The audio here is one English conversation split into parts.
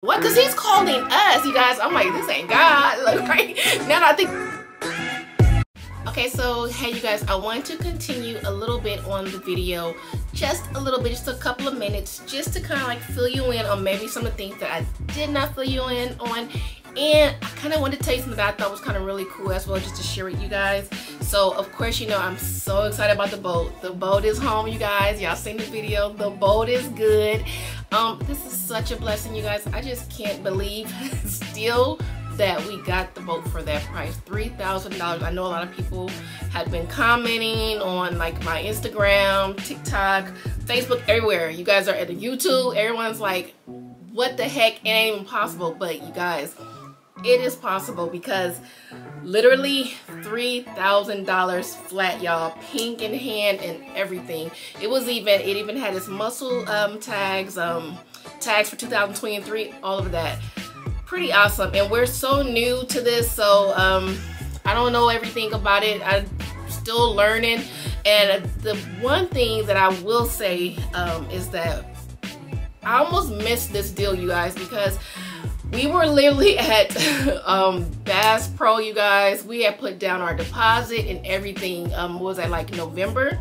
What? Because he's calling us, you guys. I'm like, this ain't God. Like, right now I think. Okay, so hey you guys, I want to continue a little bit on the video, just a little bit, just a couple of minutes, just to kind of like fill you in on maybe some of the things that I did not fill you in on. And I kind of wanted to tell you something that I thought was kind of really cool as well, just to share with you guys. So of course, you know, I'm so excited about the boat. The boat is home, you guys. Y'all seen the video. The boat is good. This is such a blessing, you guys. I just can't believe still that we got the boat for that price, $3,000. I know a lot of people have been commenting on like my Instagram, TikTok, Facebook, everywhere. You guys are at the YouTube. Everyone's like, what the heck? It ain't even possible. But you guys, it is possible, because literally $3,000 flat, y'all. Pink in hand and everything. It even had its muscle tags for 2023, all of that. Pretty awesome. And we're so new to this, so I don't know everything about it. I'm still learning. And the one thing that I will say is that I almost missed this deal, you guys, because we were literally at Bass Pro, you guys. We had put down our deposit and everything. What was that, like November?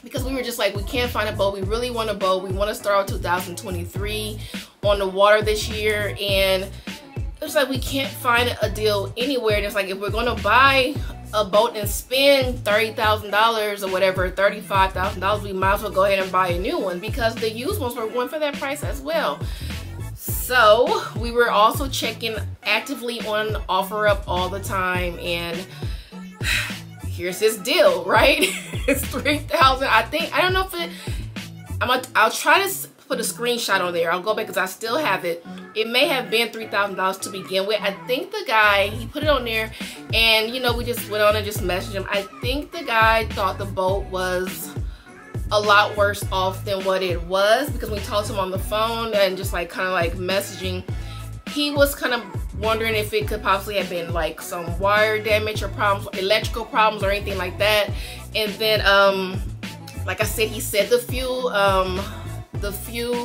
Because we were just like, we can't find a boat. We really want a boat. We want to start out 2023 on the water this year. And it's like, we can't find a deal anywhere. And it's like, if we're going to buy a boat and spend $30,000 or whatever, $35,000, we might as well go ahead and buy a new one, because the used ones were going for that price as well. So we were also checking actively on OfferUp all the time, and here's this deal, right? It's $3,000. I don't know if it, I'll try to put a screenshot on there. I'll go back because I still have it. It may have been $3,000 to begin with. I think the guy, he put it on there, and you know, we just went on and just messaged him. I think the guy thought the boat was a lot worse off than what it was, because we talked to him on the phone and just like kind of like messaging. He was kind of wondering if it could possibly have been like some wire damage or problems, electrical problems or anything like that. And then like I said, he said the fuel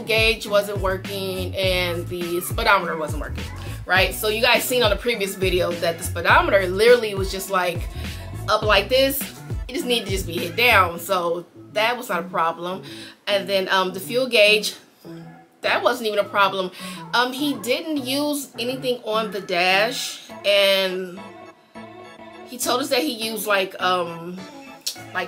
gauge wasn't working and the speedometer wasn't working, right? So you guys seen on the previous video that the speedometer literally was just like up like this. It just needed to just be hit down, so that was not a problem. And then the fuel gauge, that wasn't even a problem. He didn't use anything on the dash, and he told us that he used like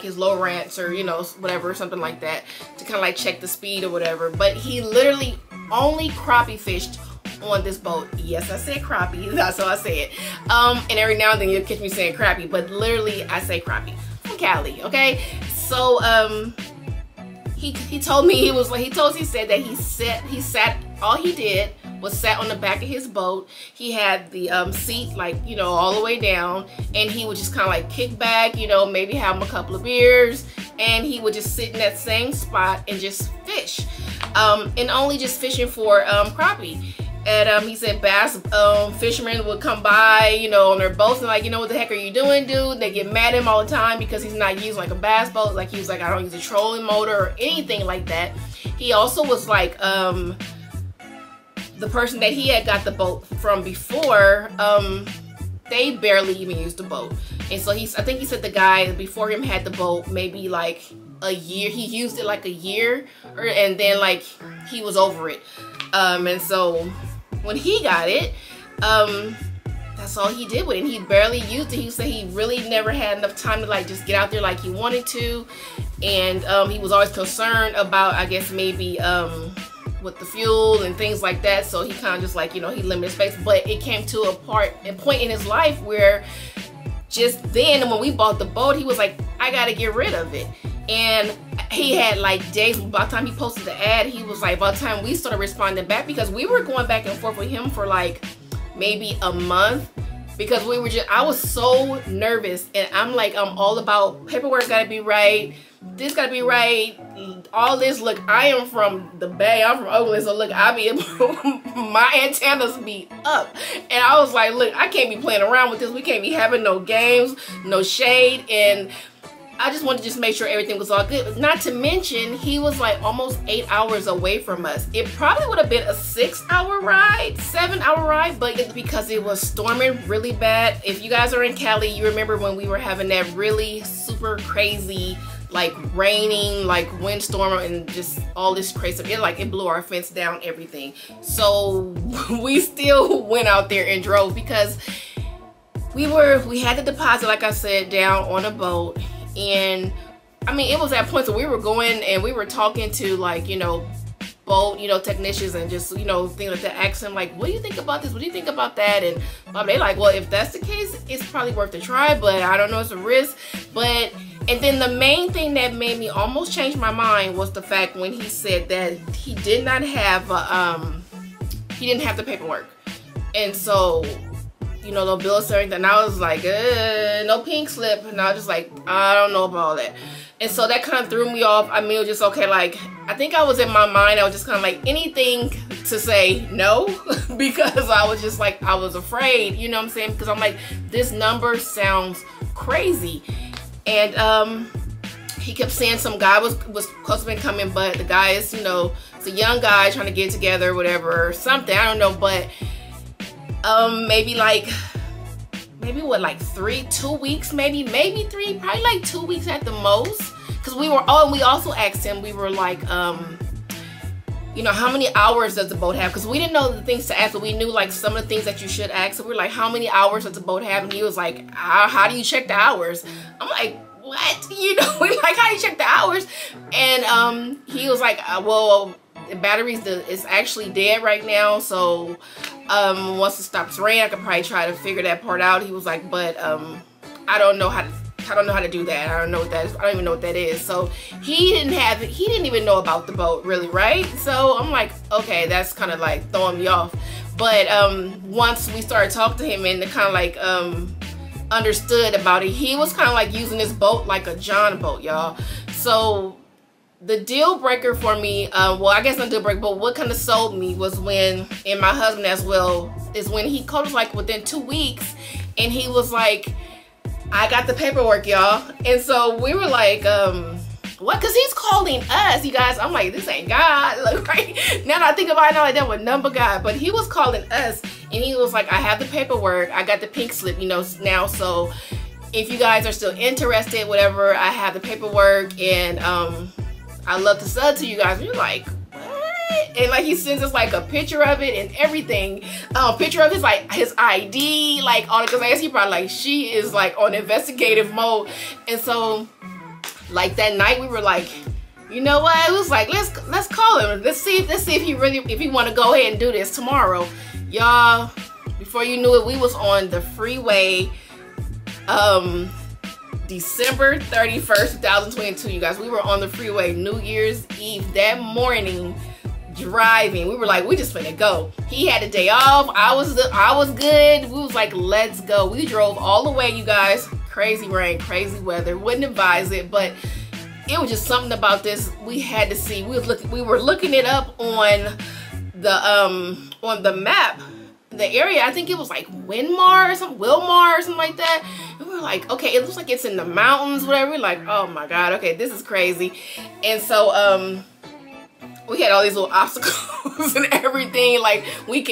his low rants or, you know, whatever, something like that, to kind of like check the speed or whatever. But he literally only crappie fished on this boat. Yes, I said crappie, that's how I say it. And every now and then you'll catch me saying crappie, but literally I say crappie. From Cali, okay? So he told me he said that he sat, all he did was sat on the back of his boat. He had the seat, like, you know, all the way down, and he would just kind of like kick back, you know, maybe have him a couple of beers, and he would just sit in that same spot and just fish, and only just fishing for crappie. And he said bass fishermen would come by, you know, on their boats, and like, you know, what the heck are you doing, dude? They get mad at him all the time because he's not using like a bass boat. Like, he was like, I don't use a trolling motor or anything like that. He also was like, the person that he had got the boat from before, they barely even used the boat. And so I think he said the guy before him had the boat maybe like a year. He used it like a year, and then like he was over it. And so when he got it, that's all he did with it. And he barely used it. He said he really never had enough time to like just get out there like he wanted to. And he was always concerned about, I guess, maybe with the fuel and things like that. So he kind of just like, you know, he limited space. But it came to a point in his life where just then, when we bought the boat, he was like, I gotta get rid of it. And he had like days, by the time he posted the ad, he was like, by the time we started responding back, because we were going back and forth with him for like maybe a month, because we were just, I was so nervous, and I'm like, I'm all about paperwork gotta be right, this gotta be right, all this. Look, I am from the Bay, I'm from Oakland, so look, I be my antennas be up, and I was like, look, I can't be playing around with this. We can't be having no games, no shade. And I just wanted to just make sure everything was all good. Not to mention, he was like almost 8 hours away from us. It probably would have been a 6-hour ride, 7-hour ride, but it's because it was storming really bad. If you guys are in Cali, you remember when we were having that really super crazy, like raining, like windstorm and just all this crazy stuff. It blew our fence down, everything. So we still went out there and drove because we had the deposit, like I said, down on a boat. And I mean, it was at point so we were going and we were talking to, like, you know, boat, you know, technicians and just, you know, things like that, ask them like, what do you think about this, what do you think about that? And they like, well, if that's the case, it's probably worth a try, but I don't know, it's a risk. But and then the main thing that made me almost change my mind was the fact when he said that he did not have he didn't have the paperwork. And so, you know, the bill of service, and I was like, no pink slip. And I was just like, I don't know about all that. And so that kind of threw me off. I mean, it was just okay, like, I think I was in my mind, I was just kind of like anything to say no, because I was just like, I was afraid, you know what I'm saying? Because I'm like, this number sounds crazy. And he kept saying some guy was supposed to be coming, but the guy is, you know, it's a young guy trying to get together, whatever, or something, I don't know, but maybe what, like 2 weeks, maybe 3, probably like 2 weeks at the most. Because we also asked him, we were like, you know, how many hours does the boat have? Because we didn't know the things to ask, but we knew like some of the things that you should ask. So we were like, how many hours does the boat have? And he was like, how do you check the hours? I'm like, what? You know, like, how do you check the hours? And he was like, well, the batteries is actually dead right now, so once it stops raining, I could probably try to figure that part out. He was like, but I don't know how to do that. I don't know what that is. I don't even know what that is. So he didn't even know about the boat, really, right? So I'm like, okay, that's kind of like throwing me off. But once we started talking to him and kind of like understood about it, he was kind of like using this boat like a John boat, y'all. So the deal breaker for me, well, I guess not deal breaker, but what kind of sold me was when, and my husband as well, is when he called us like within 2 weeks, and he was like, I got the paperwork, y'all. And so we were like, what? Because he's calling us, you guys. I'm like, this ain't God. Like, right now that I think about it, I know that was number God, but he was calling us, and he was like, I have the paperwork, I got the pink slip, you know, now, so if you guys are still interested, whatever, I have the paperwork, and I love to sell it to you guys. And you're like, what? And like, he sends us like a picture of it and everything. Picture of his like his ID, like all, because I guess he probably like, she is like on investigative mode. And so like that night we were like, you know what? It was like, let's call him. Let's see if he want to go ahead and do this tomorrow. Y'all, before you knew it, we was on the freeway. December 31st, 2022, you guys. We were on the freeway New Year's Eve that morning driving. We were like, we just finna go. He had a day off. I was good. We was like, let's go. We drove all the way, you guys. Crazy rain, crazy weather. Wouldn't advise it, but it was just something about this we had to see. We were looking it up on the map. The area, I think it was like Wilmar or something like that. And we were like, okay, it looks like it's in the mountains, whatever. We're like, oh my God, okay, this is crazy. And so we had all these little obstacles and everything. Like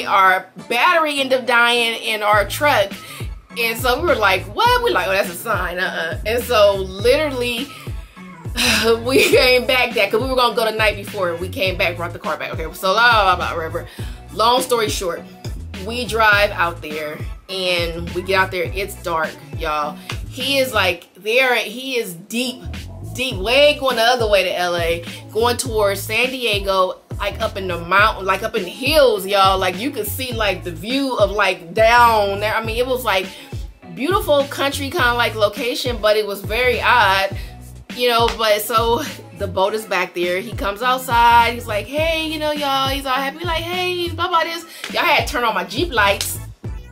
our battery ended up dying in our truck. And so we were like, what? We're like, oh, that's a sign. And so literally we came back because we were gonna go the night before. We came back, brought the car back. Okay, so whatever. Long story short, we drive out there and we get out there, it's dark, y'all. He is like there, he is deep way going the other way to LA, going towards San Diego, like up in the mountain, like up in the hills, y'all. Like you could see like the view of like down there. I mean, it was like beautiful country kind of like location, but it was very odd, you know. But so the boat is back there. He comes outside. He's like, hey, you know, y'all. He's all happy. Like, hey, blah, blah, this. Y'all had to turn on my Jeep lights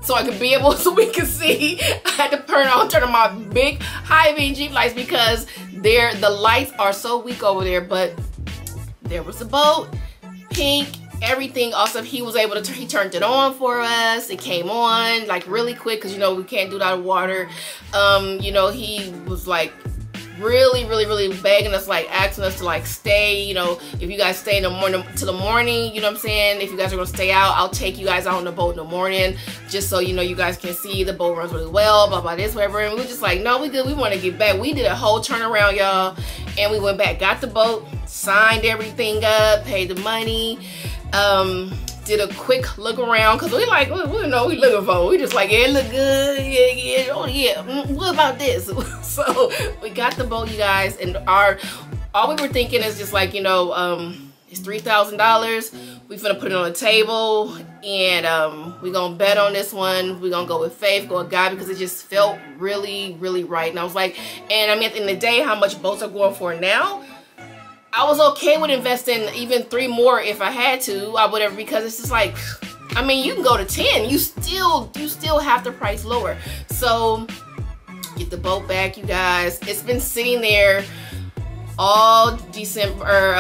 so I could be able, so we could see. I had to turn on my big high beam Jeep lights because the lights are so weak over there. But there was a boat, pink, everything. Also, he was able to, he turned it on for us. It came on like really quick because, you know, we can't do that in water. You know, he was like, really begging us, like asking us to like stay, you know, if you guys stay in the morning till the morning, you know what I'm saying, if you guys are gonna stay out, I'll take you guys out on the boat in the morning, just so you know you guys can see the boat runs really well, blah blah this, whatever. And we were just like, no, we good, we want to get back. We did a whole turnaround, y'all, and we went back, got the boat, signed everything up, paid the money, did a quick look around, because we like, we know we looking for. We just like, yeah, it look good, yeah, oh yeah, what about this? So we got the boat, you guys, and all we were thinking is just like, you know, it's $3,000. We finna put it on the table, and we gonna bet on this one. We gonna go with faith, go with God, because it just felt really right. And I was like, and I mean, at the end of the day, how much boats are going for now, I was okay with investing even 3 more if I had to, or whatever, because it's just like, I mean, you can go to 10, you still have to price lower. So get the boat back, you guys. It's been sitting there all December,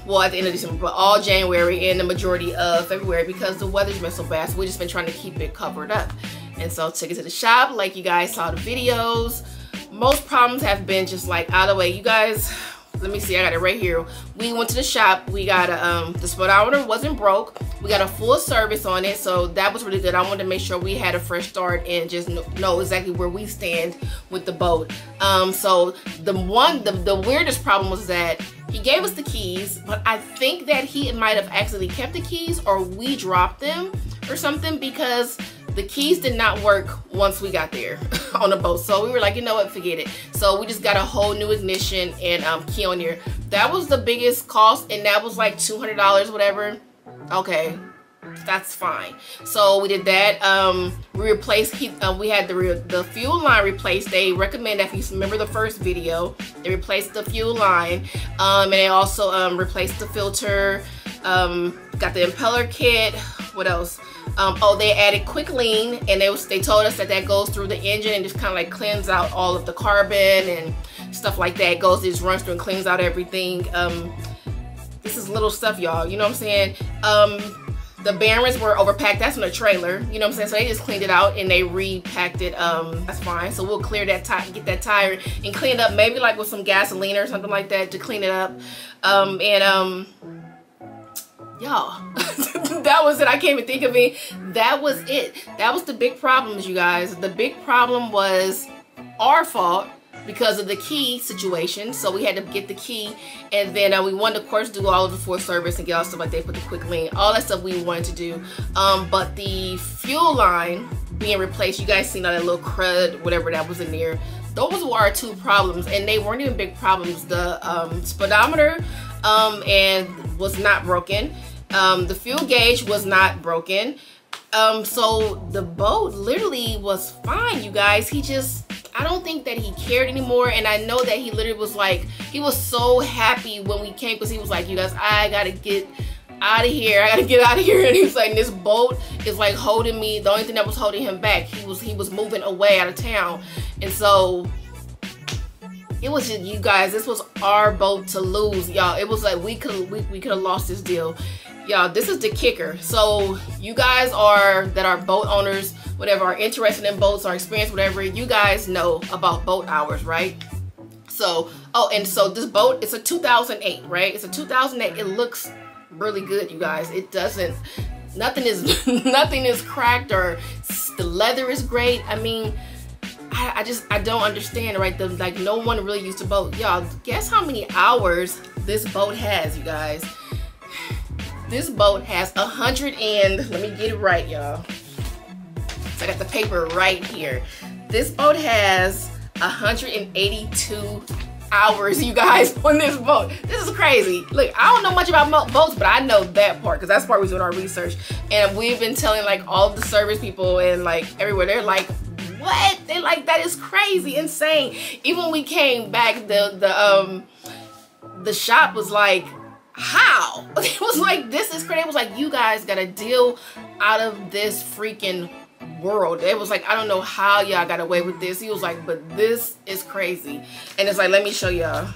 well, at the end of December, but all January and the majority of February, because the weather's been so bad. So we just been trying to keep it covered up. And so took it to the shop, like you guys saw the videos. Most problems have been just like out of the way, you guys. Let me see, I got it right here. We went to the shop, we got a, the speedometer wasn't broke. We got a full service on it, so that was really good. I wanted to make sure we had a fresh start and just know exactly where we stand with the boat. So the weirdest problem was that he gave us the keys, but I think that he might have accidentally kept the keys, or we dropped them or something, because the keys did not work once we got there on the boat. So we were like, you know what, forget it. So we just got a whole new ignition and key on here. That was the biggest cost, and that was like $200, whatever. Okay, that's fine. So we did that. We replaced, we had the fuel line replaced. They recommend that, if you remember the first video, they replaced the fuel line, and they also replaced the filter. Got the impeller kit. What else? Oh, they added quick lean, and they told us that goes through the engine and just kind of like cleans out all of the carbon and stuff like that. It just runs through and cleans out everything. This is little stuff, y'all, you know what I'm saying? The bearings were overpacked. That's in a trailer, you know what I'm saying? So they just cleaned it out and they repacked it. That's fine. So we'll clear that tire, get that tire and clean it up, maybe like with some gasoline or something like that to clean it up. Y'all, that was it. I can't even think of it. That was it. That was the big problems, you guys. The big problem was our fault because of the key situation. So we had to get the key, and then we wanted to, of course, do all of the full service and get all stuff like that, put the quick lean, all that stuff we wanted to do. But the fuel line being replaced, you guys seen all that little crud, whatever that was in there. Those were our 2 problems, and they weren't even big problems. The speedometer and was not broken. The fuel gauge was not broken. So the boat literally was fine, you guys. He just, I don't think that he cared anymore. And I know that he literally was like, he was so happy when we came, because he was like, you guys, I gotta get out of here. I gotta get out of here. And he was like, this boat is like holding me. The only thing that was holding him back, he was moving away out of town. And so it was just, you guys, this was our boat to lose, y'all. It was like we could have lost this deal. Y'all, this is the kicker. So you guys that are boat owners, whatever, are interested in boats or experienced, whatever, you guys know about boat hours, right? So, oh, and so this boat, it's a 2008, right? It's a 2008. It looks really good, you guys. It doesn't, nothing is cracked, or the leather is great. I mean, I don't understand, right? Like, no one really used a boat. Y'all, guess how many hours this boat has, you guys? This boat has 100 and, let me get it right, y'all. So I got the paper right here. This boat has 182 hours, you guys, on this boat. This is crazy. Look, I don't know much about boats, but I know that part, because that's part we doing our research. And we've been telling like all of the service people and like everywhere, they're like, what? They like, that is crazy, insane. Even when we came back, the shop was like, how? It was like, this is crazy. It was like, you guys got a deal out of this freaking world. It was like, I don't know how y'all got away with this. He was like, but this is crazy. And it's like, let me show y'all.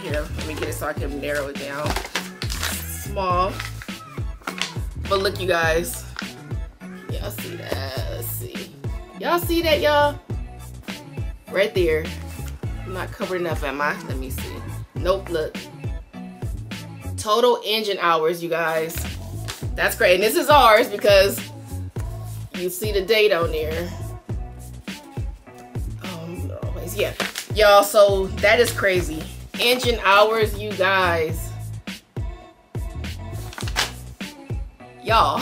Here, let me get it so I can narrow it down. Small. But look, you guys. Y'all see that? Let's see. Y'all see that, y'all? Right there. I'm not covered enough, am I? Let me see. Nope, look. Total engine hours, you guys. That's great. And this is ours because you see the date on there. Always, yeah. Y'all, so that is crazy. Engine hours, you guys. Y'all.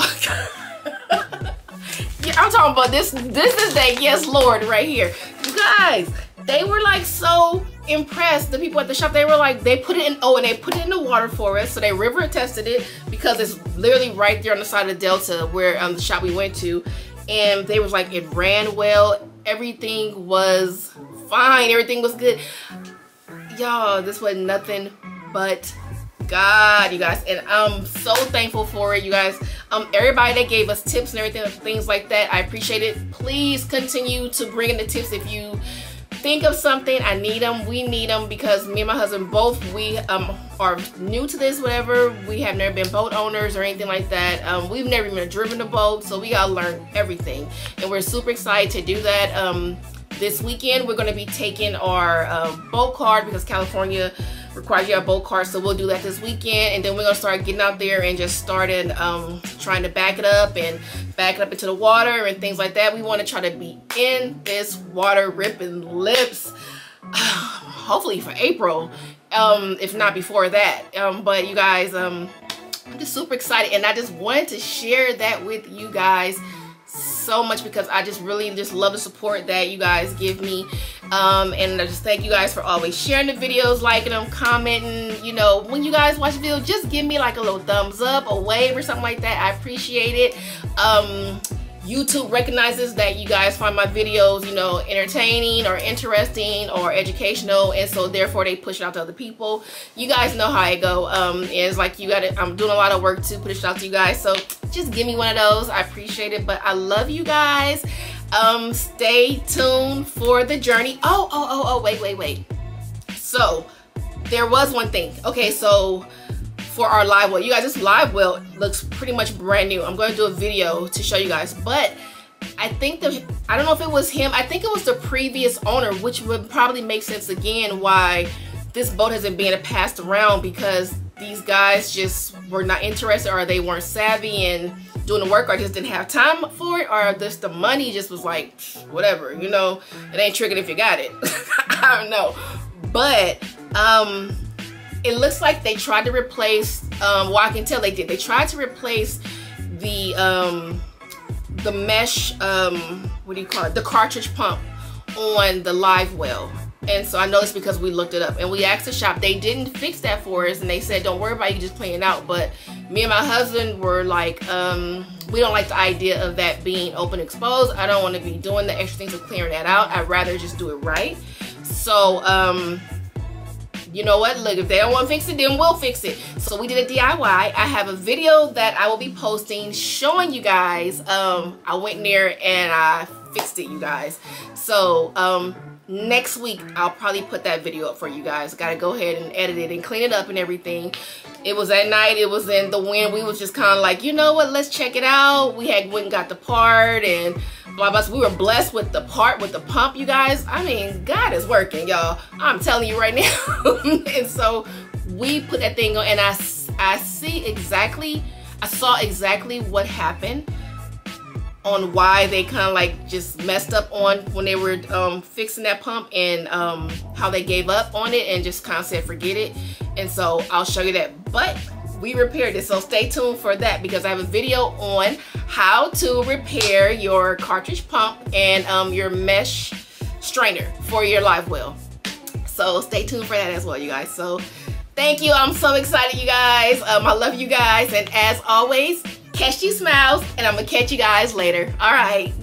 Yeah, I'm talking about this. This is that yes Lord right here. You guys, they were like so impressed. The people at the shop, they were like, they put it in, oh, and they put it in the water for us. So they river tested it because it's literally right there on the side of the Delta where the shop we went to. And they was like, it ran well. Everything was fine. Everything was good. Y'all, this was nothing but God, you guys, and I'm so thankful for it, you guys. Everybody that gave us tips and everything, things like that, I appreciate it. Please continue to bring in the tips if you think of something. I need them. We need them because me and my husband both, we are new to this, whatever. We have never been boat owners or anything like that. We've never even driven a boat, so we gotta learn everything, and we're super excited to do that. This weekend we're going to be taking our boat card because California requires you to have a boat card, so we'll do that this weekend, and then we're going to start getting out there and just started trying to back it up into the water and things like that. We want to try to be in this water ripping lips hopefully for April, if not before that. But you guys, I'm just super excited, and I just wanted to share that with you guys so much because I just really just love the support that you guys give me, and I just thank you guys for always sharing the videos, liking them, commenting. You know, when you guys watch the video, just give me like a little thumbs up, a wave or something like that. I appreciate it. YouTube recognizes that you guys find my videos, you know, entertaining or interesting or educational, and so therefore they push it out to other people. You guys know how I go. It's like you got it. I'm doing a lot of work to push it out to you guys, so just give me one of those. I appreciate it, but I love you guys. Stay tuned for the journey. Oh, wait. So there was one thing. Okay, so for our live well, you guys, this live well looks pretty much brand new. I'm going to do a video to show you guys, but I think I don't know if it was him. I think it was the previous owner, which would probably make sense again why this boat hasn't been passed around, because these guys just were not interested, or they weren't savvy in doing the work, or just didn't have time for it, or just the money just was like, whatever, you know, it ain't tricking if you got it. I don't know, but it looks like they tried to replace, well, I can tell they did. They tried to replace the mesh, what do you call it? The cartridge pump on the live well. And so I know it's because we looked it up and we asked the shop. They didn't fix that for us, and they said, don't worry about it, you just playing out. But me and my husband were like, we don't like the idea of that being open exposed. I don't want to be doing the extra things of clearing that out. I'd rather just do it right. So, you know what, look, if they don't want to fix it, then we'll fix it. So we did a DIY. I have a video that I will be posting showing you guys. I went in there and I fixed it, you guys. So next week I'll probably put that video up for you guys. Gotta go ahead and edit it and clean it up and everything. It was at night, it was in the wind. We was just kind of like, you know what, let's check it out. We had went and got the part and blah blah. So we were blessed with the part, with the pump, you guys. I mean, God is working, y'all. I'm telling you right now. And so we put that thing on, and I saw exactly what happened on why they kind of like just messed up on when they were fixing that pump, and how they gave up on it and just kind of said forget it. And so I'll show you that, but we repaired it, so stay tuned for that, because I have a video on how to repair your cartridge pump and your mesh strainer for your live well. So stay tuned for that as well, you guys. So thank you. I'm so excited, you guys. I love you guys, and as always, catch these smiles, and I'm gonna catch you guys later. All right.